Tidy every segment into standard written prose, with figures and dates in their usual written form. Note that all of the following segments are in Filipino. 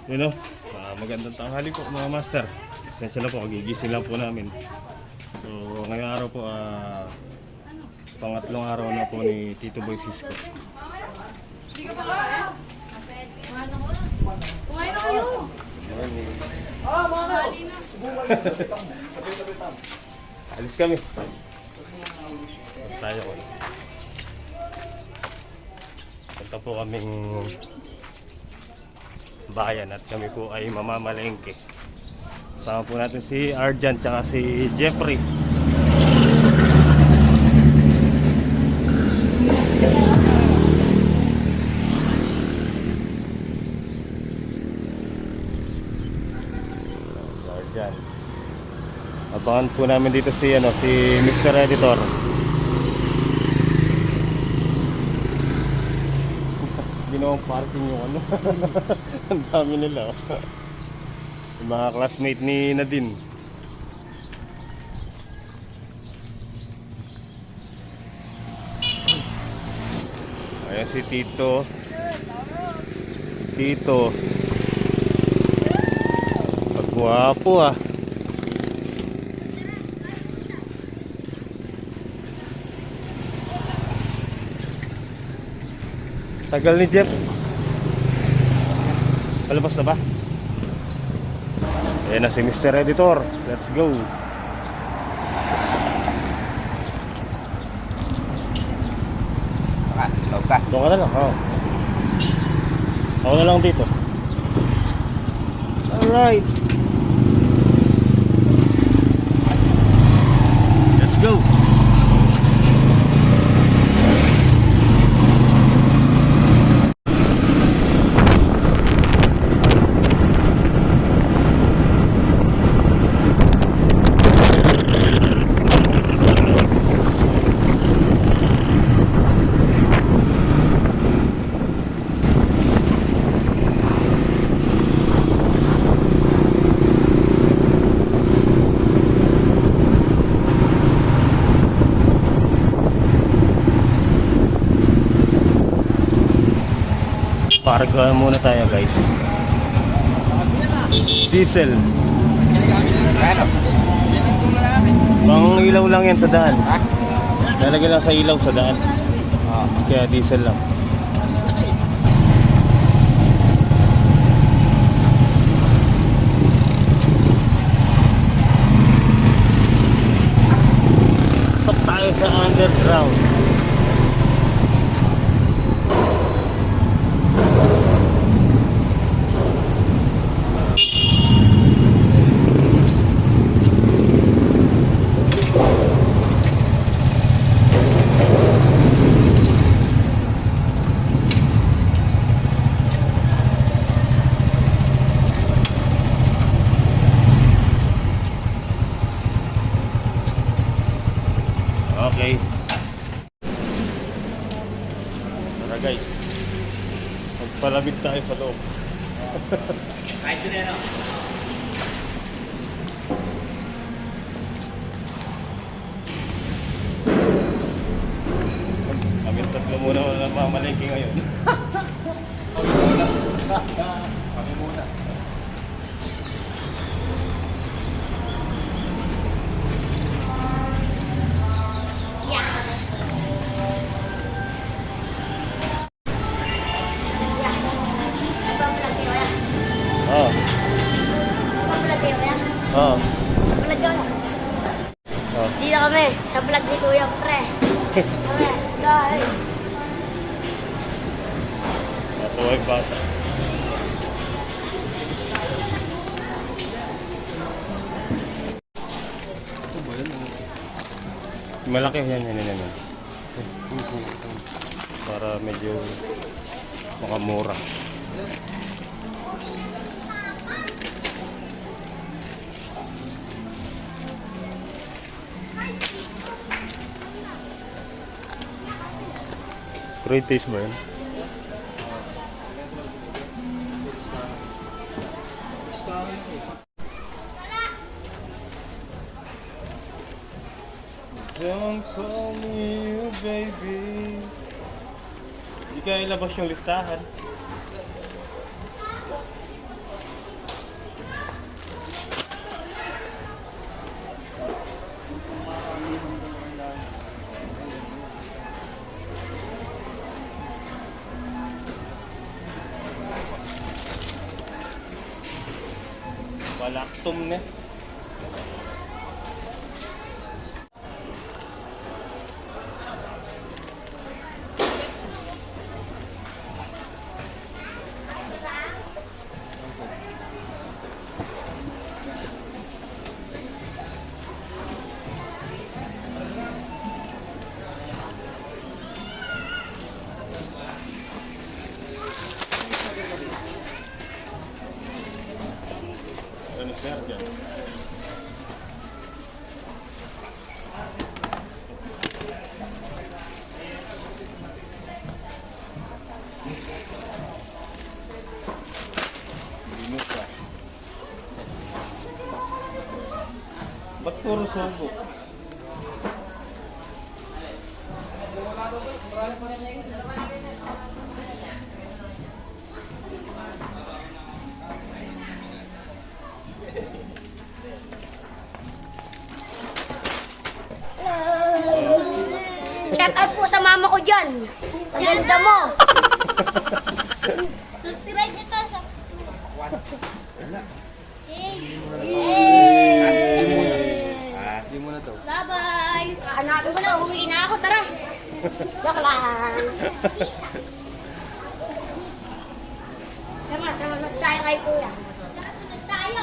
You know, magandang tanghali po mga master. Pasensya na po, gigising lang po namin. So, ngayong araw po, pangatlong araw na po ni Tito Boy Cisco. Kumain na kayo! Alis kami. Tayo ko. Punta po kaming bayan at kami po ay mamamalengke. Sama po natin si Arjan at si Jeffrey. Arjan. Abangan po namin dito si Mr. Editor. Ginawang parking yung ang dami nila. Yung mga classmate ni Nadine. Ayan si Tito. Tito. Pagwapo ah. Tagal ni Jeff. Palabas na ba? Ayan na si Mr. Editor. Let's go. Doon ka na lang. Oh. Ako na lang dito. Alright. Let's go. Parga muna tayo guys. Diesel. Pang ilaw lang yan sa daan. Lalagay lang sa ilaw sa daan. Kaya diesel lang. Stop tayo sa underground. Okay. Tara guys. Magpalabig tayo sa loob. Kahit din ano. Kami tatlo muna na mamalengke ngayon. Kami muna. Oh. Oh. Oh. Dito kami, sa vlog ni Kuya Pre. Kami, guys. Nasa wife bata. Malaki yan. Para medyo makamura. Great taste ba yun? Don't call me you baby. Hindi ka ilabas yung listahan. Balaktom na. Ano sir dyan? Binus ka. Ba't puro subo? Shout out po sa mama ko dyan. Ang ganda mo. Subscribe nyo to sa... Hindi mo na to. Bye-bye. Hanapin ko na. Uwi na ako. Tara. Joke lang. Tama tayo kay kuya. Sunod tayo.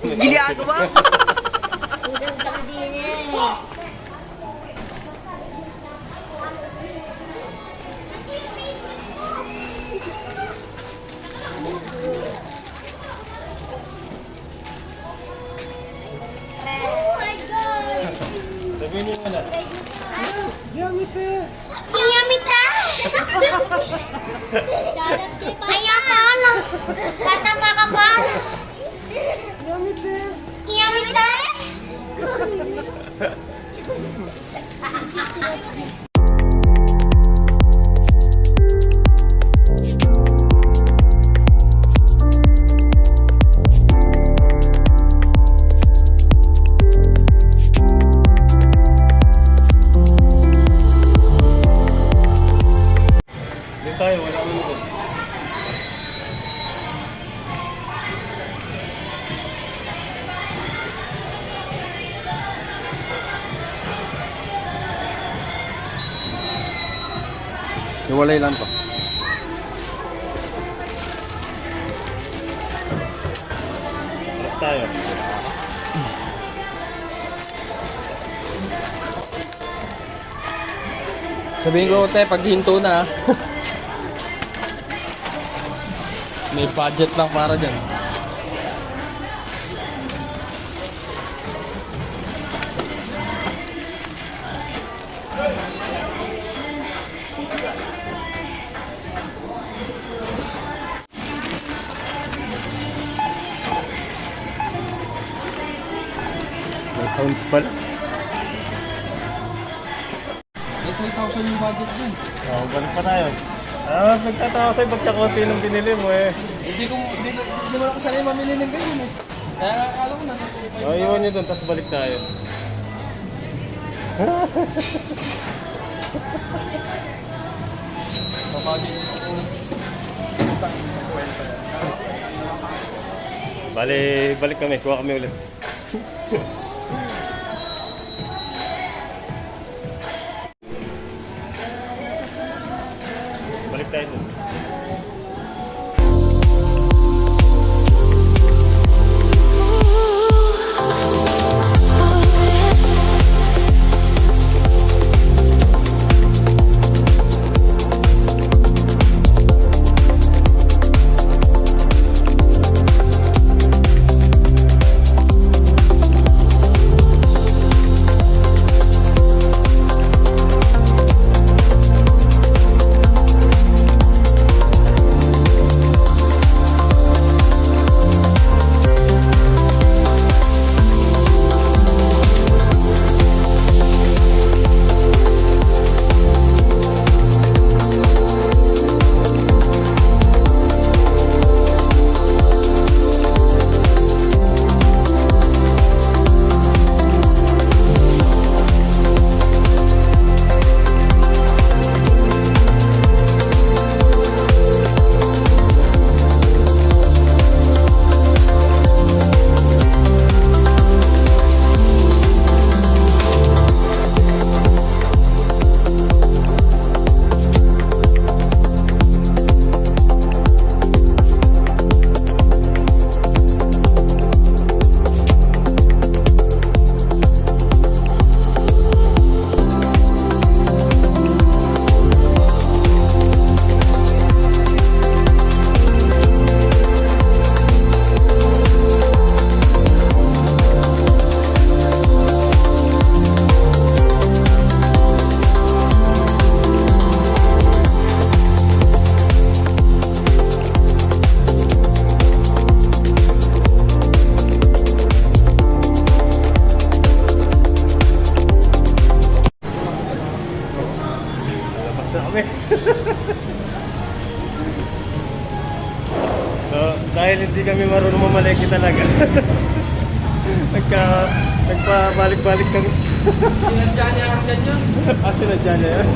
Ginagawa? Ang ganda din eh. Oh my God! Sabihin niyo muna. Yamita! Ayaka! Tatama ka pa! Yamita! Doon tayo, wala mo nito. Iwalay lang to. Alas tayo. Sabihin ko, te, pag hinto na. May budget lang para dyan. May sounds pala. May 3,000 yung budget dyan. Oh, balik pa tayo. Nagtatawa sa'yo pagka konti nung binili mo eh. Hindi mo na kasali mamili ng ganyan eh. Kaya akala ko na. Oh, iwan nyo doon, tapos balik tayo. Balik kami, kuha kami ulit. Balik tayo doon. Dahil hindi kami marunong mamalengke talaga. Nagpabalik-balik kami. Sinadya niya ang dyan yun. Sinadya niya yan.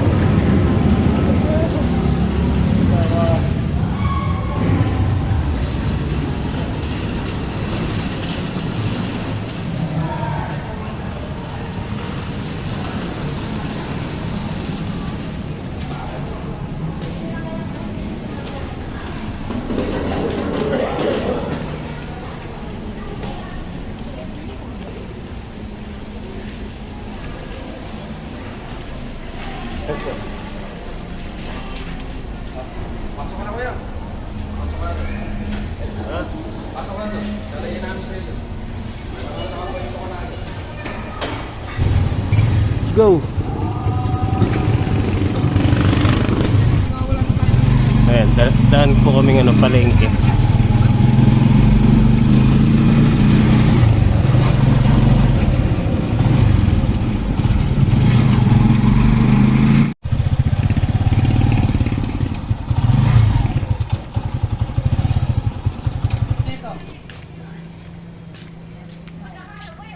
Pasok ka na kuya. Pasok ka na doon. Ha? Pasok ka na doon. Dalayin namin sa'yo doon. Nakapalito ko na agad. Let's go! Ayan, daan po kaming palengke.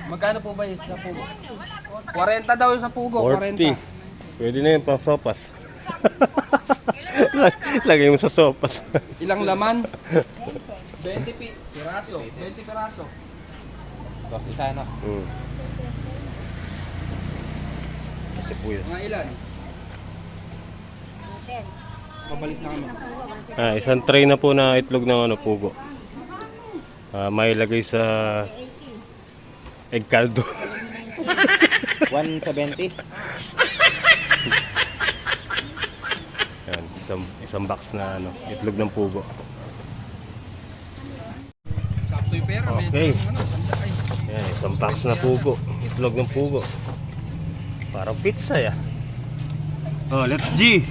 Magkano po ba yung sa pugo? 40 daw yung sa pugo. 40. Pwede na yun pang sopas. Lagay mo sa sopas. Ilang laman? 20 piraso. 20 piraso. Tapos isa na. Kasi po yun. Mga ilan? Pabalik na kami. Isang tray na po na itlog ng pugo. May lagay sa egg caldo. 170. Yan, isang box na itlog ng pugo. Sakto yung pera. Okay. Sandakay. Yan, isang box na pugo. Itlog ng pugo. Parang pizza ya. Oh, let's G!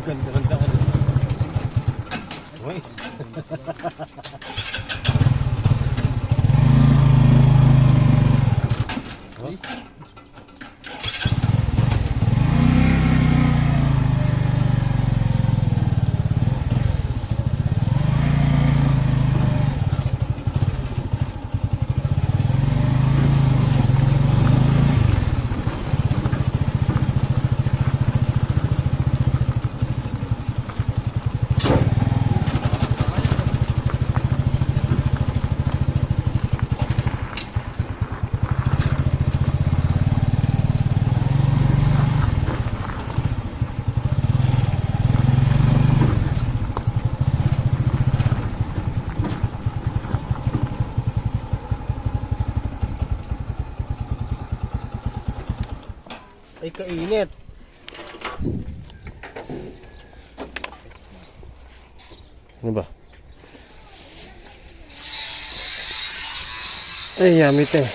Ganda ng daan. Uy. Ay, kainit. Ano ba? Ay, yummy te.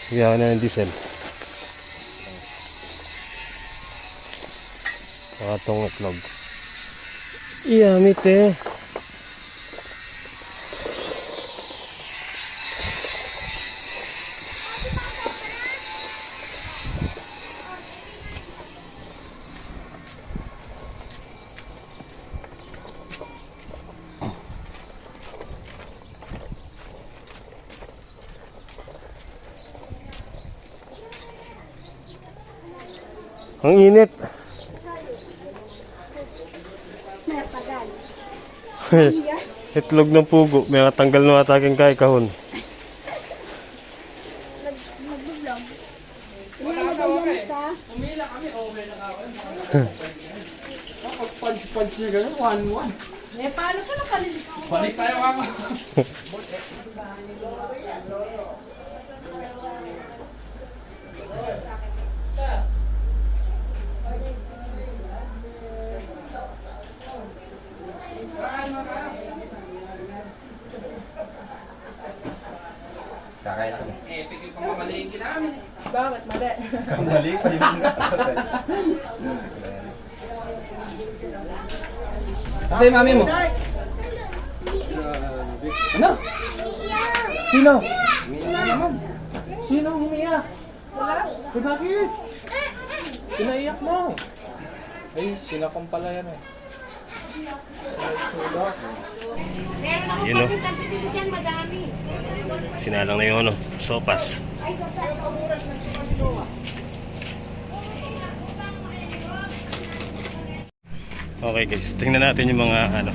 Biyahe na ng diesel. Pakatong itlog. Iyamit eh. Ang init. Itlog ng pugo. May natanggal na ataking kahon. Nag-vlog. Ilalagay yan sa... Umila kami, okay na ako. Pag-punch niya ganun, 1-1. Eh, paano ka nakalili? Balik tayo kama. Kakay lang. Epic yung pamamalingki namin. Bakit? Mali. Mali pa yun nga. Kasi mami mo. Ano? Sino? Umiiyak naman. Sino umiiyak? Eh bakit? Pinaiyak mo. Ay, sinakong pala yan eh. Meron ako Yun, no? pagkakapitili dyan, madami. Sinalang na yung ano, sopas. Ay, kapag sa oras ng sumunod. Okay guys, tingnan natin yung mga ano,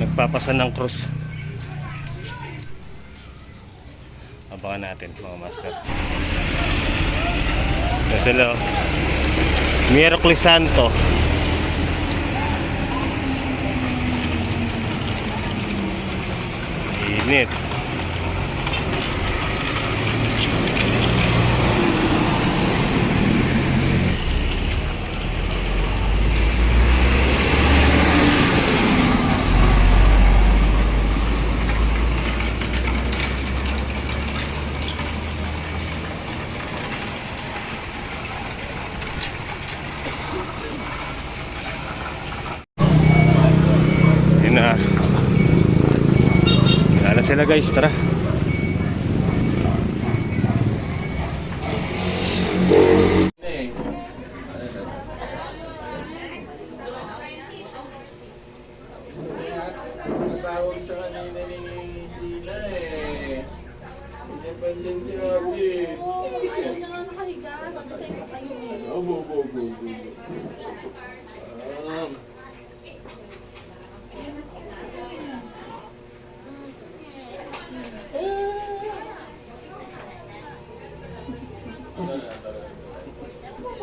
nagpapasan ng cross. Abangan natin mga master. So sila, Miyerkules Santo. Init. Yun na. Wala na sila guys, tara. Matawag sa kanina ni Sina eh. Independent si Robby. Ayaw niya nga nakahiga. Sabi sa'yo, kayo. Obo.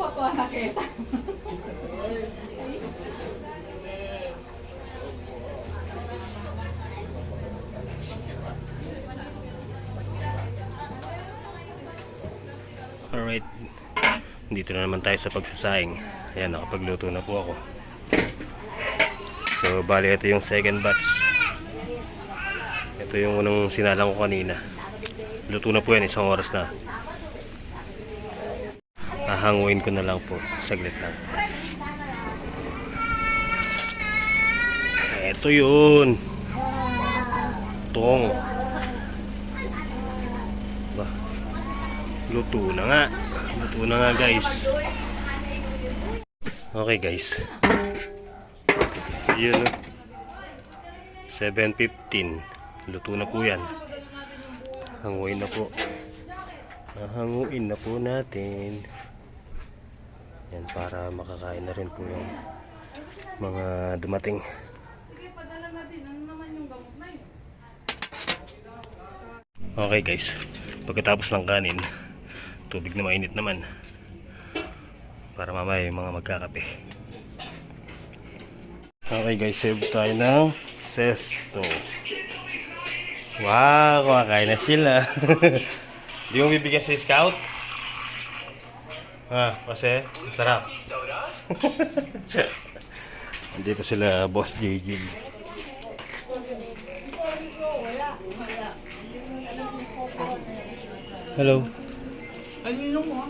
Po ako nakita. Alright, dito na naman tayo sa pagsasaing. Ayan, nakapagluto na po ako. So, bali ito yung second batch. Ito yung unang sinalang ko kanina. Luto na po yan, 1 oras na. Hahanguin ko na lang po, saglit lang. Ito yun. Tong. Ba, luto na nga. Luto na nga guys. Okay guys. Yun, 7:15. Luto na po yan. Hanguin na po. Hahanguin na po natin. Yan, para makakain na rin po yung mga dumating. Okay guys, pagkatapos ng kanin, tubig na mainit naman para mamaya yung mga magkakape. Okay guys, save tayo ng sesto. Wow, kumakain na sila. Di mo bibigyan si Scout? Kasi masarap. Andito sila Boss JJ. Hello. Ay, inom mo ha?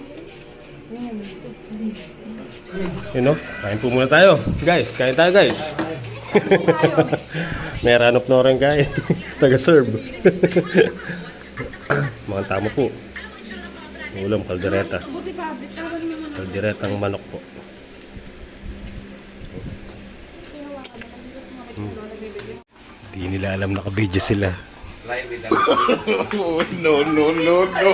Yun no? Kain po muna tayo. Guys, kain tayo guys. May ranop na rin kain. Taga-serve. Mga tama po. Ulam, kaldereta. Kalderetang manok po. Di nila alam naka-video sila. No, no, no, no.